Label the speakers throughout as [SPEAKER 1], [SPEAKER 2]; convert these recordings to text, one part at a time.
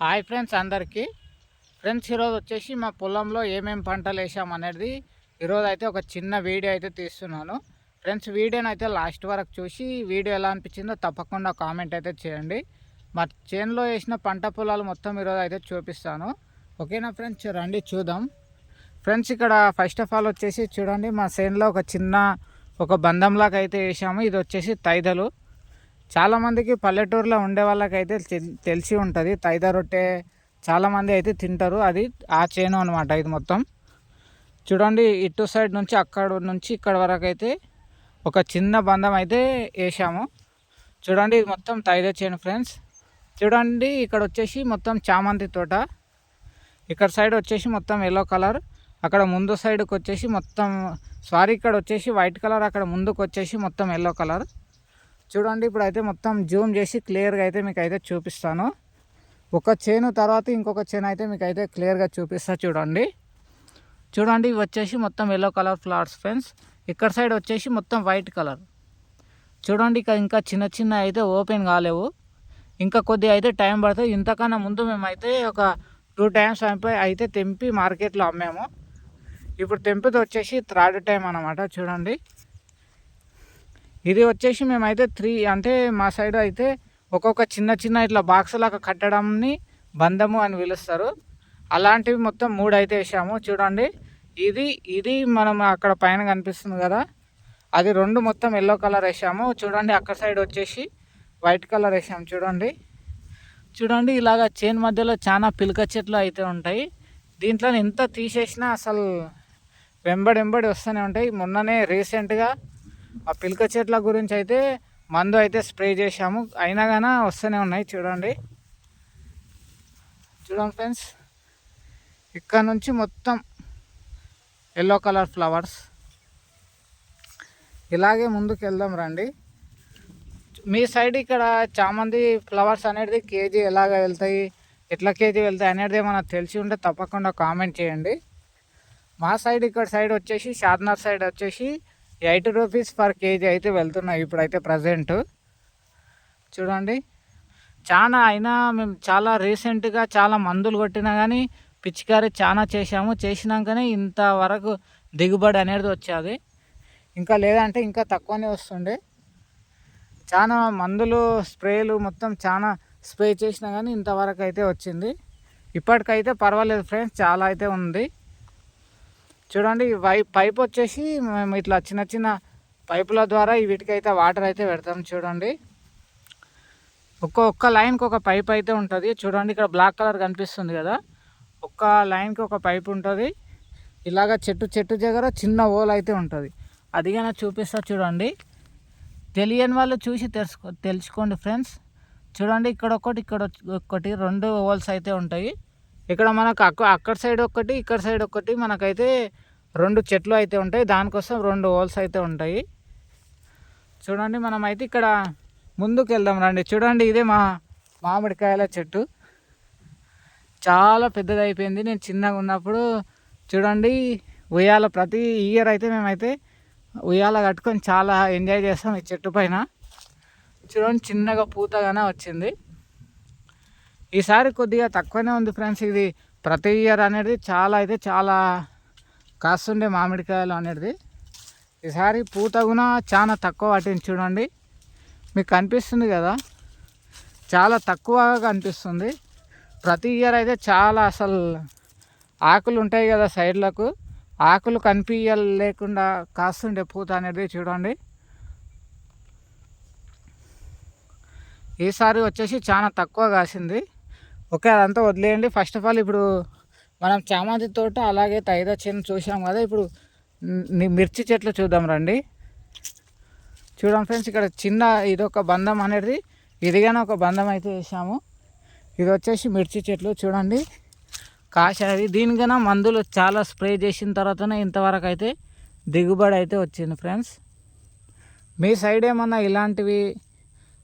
[SPEAKER 1] Hi friends అందరికీ. Friends ఈరోజు వచ్చేసి మా పొలంలో ఏమేమి పంటలు వేసాం అనేది ఈరోజు అయితే ఒక చిన్న వీడియో అయితే తీస్తున్నాను. ఫ్రెండ్స్ వీడియోని అయితే లాస్ట్ వరకు చూసి వీడియో ఎలా అనిపించిందో తప్పకుండా కామెంట్ అయితే చేయండి. మా చేనులో వేసిన పంట పొలాలు మొత్తం ఈరోజు అయితే చూపిస్తాను. ఓకేనా ఫ్రెండ్స్, రండి చూద్దాం. ఫ్రెండ్స్ ఇక్కడ ఫస్ట్ ఆఫ్ ఆల్ వచ్చేసి చూడండి, మా చేనులో ఒక బంధంలాగా అయితే వేసాము. ఇది వచ్చేసి తైదలు. చాలామందికి పల్లెటూరులో ఉండే వాళ్ళకైతే తెలిసి ఉంటుంది. తైద రొట్టె చాలామంది అయితే తింటారు. అది ఆ చేను అనమాట. ఇది మొత్తం చూడండి, ఇటు సైడ్ నుంచి అక్కడ నుంచి ఇక్కడ వరకు అయితే ఒక చిన్న బంధం అయితే వేసాము. చూడండి, ఇది మొత్తం తైద చేను ఫ్రెండ్స్. చూడండి, ఇక్కడ వచ్చేసి మొత్తం చామంతి తోట. ఇక్కడ సైడ్ వచ్చేసి మొత్తం ఎల్లో కలర్. అక్కడ ముందు సైడ్కి వచ్చేసి ఇక్కడ వచ్చేసి వైట్ కలర్. అక్కడ ముందుకు వచ్చేసి మొత్తం ఎల్లో కలర్. చూడండి, ఇప్పుడు అయితే మొత్తం జూమ్ చేసి క్లియర్గా అయితే మీకు అయితే చూపిస్తాను. ఒక చేను తర్వాత ఇంకొక చేను అయితే మీకు అయితే క్లియర్గా చూపిస్తా. చూడండి ఇవి వచ్చేసి మొత్తం ఎల్లో కలర్ ఫ్లవర్స్ ఫ్రెండ్స్. ఇక్కడ సైడ్ వచ్చేసి మొత్తం వైట్ కలర్. చూడండి, ఇంకా చిన్న చిన్న అయితే ఓపెన్ కాలేవు. ఇంకా కొద్దిగా అయితే టైం పడుతుంది. ఇంతకన్నా ముందు మేమైతే ఒక 2 times అయితే తెంపి మార్కెట్లో అమ్మాము. ఇప్పుడు తెంపితే వచ్చేసి 3rd time అన్నమాట. చూడండి, ఇది వచ్చేసి మేమైతే 3 అంటే మా సైడ్ అయితే ఒక్కొక్క చిన్న ఇట్లా బాక్స్ లాగా కట్టడంని బంధము అని పిలుస్తారు. అలాంటివి మొత్తం 3 అయితే వేసాము. చూడండి, ఇది మనం అక్కడ పైన కనిపిస్తుంది కదా, అది 2 మొత్తం ఎల్లో కలర్ వేసాము. చూడండి, అక్కడ సైడ్ వచ్చేసి వైట్ కలర్ వేసాము. చూడండి ఇలాగ చేను మధ్యలో చాలా పిలక చెట్లు అయితే ఉంటాయి. దీంట్లో ఎంత తీసేసినా అసలు వెంబడి వస్తూనే ఉంటాయి. మొన్ననే రీసెంట్గా ఆ పిలక చెట్ల గురించి అయితే మందు అయితే స్ప్రే చేసాము, అయినా కానీ వస్తూనే ఉన్నాయి. చూడండి ఫ్రెండ్స్, ఇక్కడ నుంచి మొత్తం ఎల్లో కలర్ ఫ్లవర్స్. ఇలాగే ముందుకు వెళ్దాం రండి. మీ సైడ్ ఇక్కడ చామంతి ఫ్లవర్స్ అనేది కేజీ ఎలాగ వెళ్తాయి, ఎట్లా కేజీ వెళ్తాయి అనేది ఏమైనా తెలిసి ఉంటే తప్పకుండా కామెంట్ చేయండి. మా సైడ్ ఇక్కడ సైడ్ వచ్చేసి షాద్నగర్ సైడ్ వచ్చేసి 80 rupees per kg అయితే వెళ్తున్నాయి ఇప్పుడైతే ప్రజెంట్. చూడండి, అయినా మేము చాలా రీసెంట్గా చాలా మందులు కొట్టినా కానీ పిచికారీ చాలా చేసినాకనే ఇంతవరకు దిగుబడి అనేది వచ్చేది. ఇంకా లేదంటే ఇంకా తక్కువనే వస్తుండే. చాలా మందులు స్ప్రేలు మొత్తం చాలా స్ప్రే చేసినా కానీ ఇంతవరకు అయితే వచ్చింది. ఇప్పటికైతే పర్వాలేదు ఫ్రెండ్స్, చాలా అయితే ఉంది. చూడండి, పైప్ వచ్చేసి మేము ఇట్లా చిన్న పైపుల ద్వారా వీటికైతే వాటర్ అయితే పెడతాం. చూడండి, ఒక్క లైన్కి ఒక పైప్ అయితే ఉంటుంది. చూడండి, ఇక్కడ బ్లాక్ కలర్ కనిపిస్తుంది కదా, ఒక్క లైన్కి ఒక పైప్ ఉంటుంది. ఇలాగ చెట్టు దగ్గర చిన్న హోల్ అయితే ఉంటుంది. అదిగానే చూపిస్తా. చూడండి, తెలియని వాళ్ళు చూసి తెలుసుకోండి ఫ్రెండ్స్. చూడండి, ఇక్కడ ఒకటి 2 హోల్స్ అయితే ఉంటాయి. ఇక్కడ మనకు అక్కడ సైడ్ ఒకటి, ఇక్కడ సైడ్ ఒకటి, మనకైతే 2 చెట్లు అయితే ఉంటాయి. దానికోసం 2 హోల్స్ అయితే ఉంటాయి. చూడండి, మనం అయితే ఇక్కడ ముందుకు వెళ్దాం రండి. చూడండి, ఇదే మా మామిడికాయల చెట్టు. చాలా పెద్దది అయిపోయింది. నేను చిన్నగా ఉన్నప్పుడు చూడండి ఉయ్యాల ప్రతి ఇయర్ అయితే మేమైతే ఉయ్యాల కట్టుకొని చాలా ఎంజాయ్ చేస్తాం ఈ చెట్టు పైన. చూడండి, చిన్నగా పూతగానే వచ్చింది. ఈసారి కొద్దిగా తక్కువనే ఉంది ఫ్రెండ్స్. ఇది ప్రతి ఇయర్ అనేది చాలా కాస్తుండే మామిడికాయలు అనేది. ఈసారి పూత కూడా చాలా తక్కువ పట్టింది. చూడండి, మీకు కనిపిస్తుంది కదా, చాలా తక్కువగా కనిపిస్తుంది. ప్రతి ఇయర్ అయితే చాలా అసలు ఆకులు ఉంటాయి కదా సైడ్లకు, ఆకులు కనిపించలేకుండా కాస్తుండే పూత అనేది. చూడండి, ఈసారి వచ్చేసి చాలా తక్కువ కాసింది. ఓకే, అదంతా వదిలేయండి. ఫస్ట్ ఆఫ్ ఆల్ ఇప్పుడు మనం చామంతి తోట అలాగే తైద చేను చూసాం కదా, ఇప్పుడు మిర్చి చెట్లు చూద్దాం రండి. చూడండి ఫ్రెండ్స్, ఇక్కడ ఇదొక బంధం అనేది, ఇదిగానే ఒక బంధం అయితే వేసాము. ఇది వచ్చేసి మిర్చి చెట్లు. చూడండి, కాశాయి. దీనికన్నా మందులు చాలా స్ప్రే చేసిన తర్వాతనే ఇంతవరకు అయితే దిగుబడి అయితే వచ్చింది ఫ్రెండ్స్. మీ సైడ్ ఏమన్నా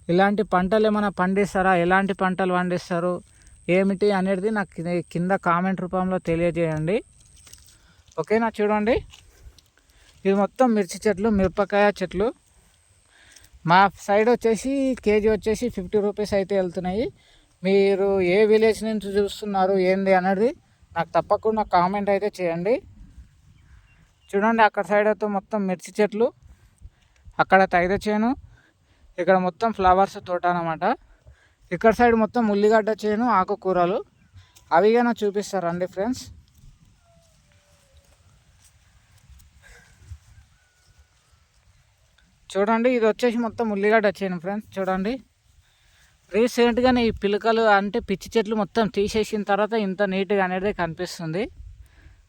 [SPEAKER 1] ఇలాంటి పంటలు ఏమైనా పండిస్తారా, ఎలాంటి పంటలు పండిస్తారు ఏమిటి అనేది నాకు కింద కామెంట్ రూపంలో తెలియజేయండి. ఓకేనా. చూడండి, ఇది మొత్తం మిర్చి చెట్లు, మిరపకాయ చెట్లు. మా సైడ్ వచ్చేసి కేజీ వచ్చేసి 50 rupees అయితే వెళ్తున్నాయి. మీరు ఏ విలేజ్ నుంచి చూస్తున్నారు ఏంది అనేది నాకు తప్పకుండా కామెంట్ అయితే చేయండి. చూడండి అక్కడ సైడ్ అయితే మొత్తం మిర్చి చెట్లు, అక్కడ తైద చేను, ఇక్కడ మొత్తం ఫ్లవర్స్ తోట అన్నమాట. ఇక్కడ సైడ్ మొత్తం ఉల్లిగడ్డ చేను, ఆకుకూరలు అవి కానీ చూపిస్తారండి ఫ్రెండ్స్. చూడండి ఇది వచ్చేసి మొత్తం ఉల్లిగడ్డ చేను ఫ్రెండ్స్. చూడండి రీసెంట్గానే ఈ పిలకలు అంటే పిచ్చి చెట్లు మొత్తం తీసేసిన తర్వాత ఇంత నీట్గా అనేది కనిపిస్తుంది.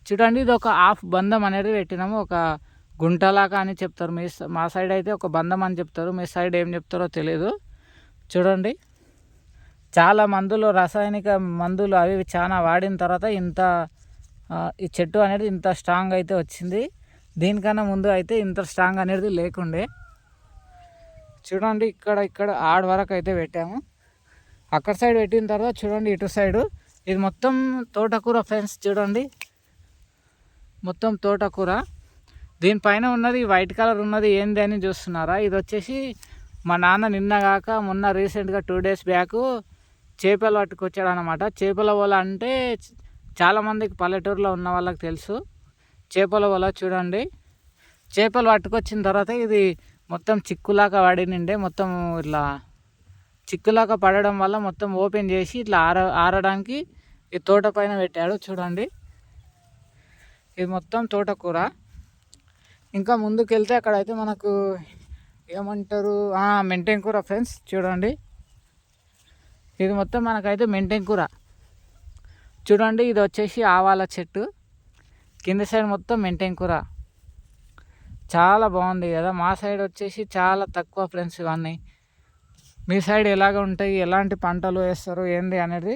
[SPEAKER 1] చూడండి ఇది ఒక హాఫ్ బంధం అనేది పెట్టినాము, ఒక గుంటలాగా అని చెప్తారు. మా సైడ్ అయితే ఒక బంధం అని చెప్తారు, మీ సైడ్ ఏం చెప్తారో తెలియదు. చూడండి చాలా మందులు, రాసాయనిక మందులు అవి చాలా వాడిన తర్వాత ఇంత ఈ చెట్టు అనేది ఇంత స్ట్రాంగ్ అయితే వచ్చింది. దీనికన్నా ముందు అయితే ఇంత స్ట్రాంగ్ అనేది లేకుండే. చూడండి ఇక్కడ ఆడ వరకు అయితే పెట్టాము. అక్కడ సైడ్ పెట్టిన తర్వాత చూడండి ఇటు సైడు ఇది మొత్తం తోటకూర ఫ్రెండ్స్. చూడండి మొత్తం తోటకూర. దీనిపైన ఉన్నది వైట్ కలర్ ఉన్నది ఏంది అని చూస్తున్నారా? ఇది వచ్చేసి మా నాన్న నిన్నగాక మొన్న రీసెంట్గా 2 days బ్యాక్ చేపలు పట్టుకొచ్చాడు అనమాట. చేపల వల అంటే చాలామందికి పల్లెటూరులో ఉన్న వాళ్ళకి తెలుసు చేపల వల. చూడండి చేపలు పట్టుకొచ్చిన తర్వాత ఇది మొత్తం చిక్కులాగా పడినిండే, మొత్తం ఇట్లా చిక్కులాగా పడడం వల్ల మొత్తం ఓపెన్ చేసి ఇట్లా ఆరడానికి ఈ తోట పైన పెట్టాడు. చూడండి ఇది మొత్తం తోటకూర. ఇంకా ముందుకు వెళ్తే అక్కడైతే మనకు ఏమంటారు మెంటెన్ కూర ఫ్రెండ్స్. చూడండి ఇది మొత్తం మనకైతే మెంటెన్ కూర. చూడండి ఇది వచ్చేసి ఆవాల చెట్టు, కింద సైడ్ మొత్తం మెంటెన్ కూర. చాలా బాగుంది కదా. మా సైడ్ వచ్చేసి చాలా తక్కువ ఫ్రెండ్స్ ఇవన్నీ. మీ సైడ్ ఎలాగ ఉంటాయి, ఎలాంటి పంటలు వేస్తారు ఏంది అనేది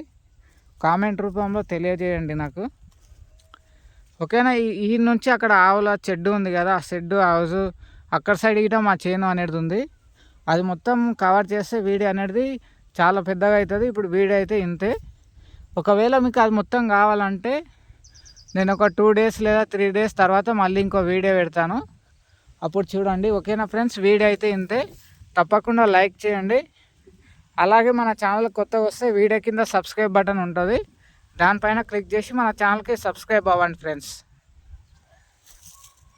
[SPEAKER 1] కామెంట్ రూపంలో తెలియజేయండి నాకు, ఓకేనా. ఈ నుంచి అక్కడ ఆవుల చెడ్డు ఉంది కదా, ఆ షెడ్ హౌస్ అక్కడ సైడ్ గిట మా చేను అనేది ఉంది. అది మొత్తం కవర్ చేస్తే వీడియో అనేది చాలా పెద్దగా అవుతుంది. ఇప్పుడు వీడియో అయితే ఇంతే. ఒకవేళ మీకు అది మొత్తం కావాలంటే నేను ఒక 2 days లేదా 3 days తర్వాత మళ్ళీ ఇంకో వీడియో పెడతాను, అప్పుడు చూడండి, ఓకేనా ఫ్రెండ్స్. వీడియో అయితే ఇంతే. తప్పకుండా లైక్ చేయండి. అలాగే మన ఛానల్ కొత్తగా వస్తే వీడియో కింద సబ్స్క్రైబ్ బటన్ ఉంటుంది, దానిపైన క్లిక్ చేసి మన ఛానల్కి సబ్స్క్రైబ్ అవ్వండి ఫ్రెండ్స్.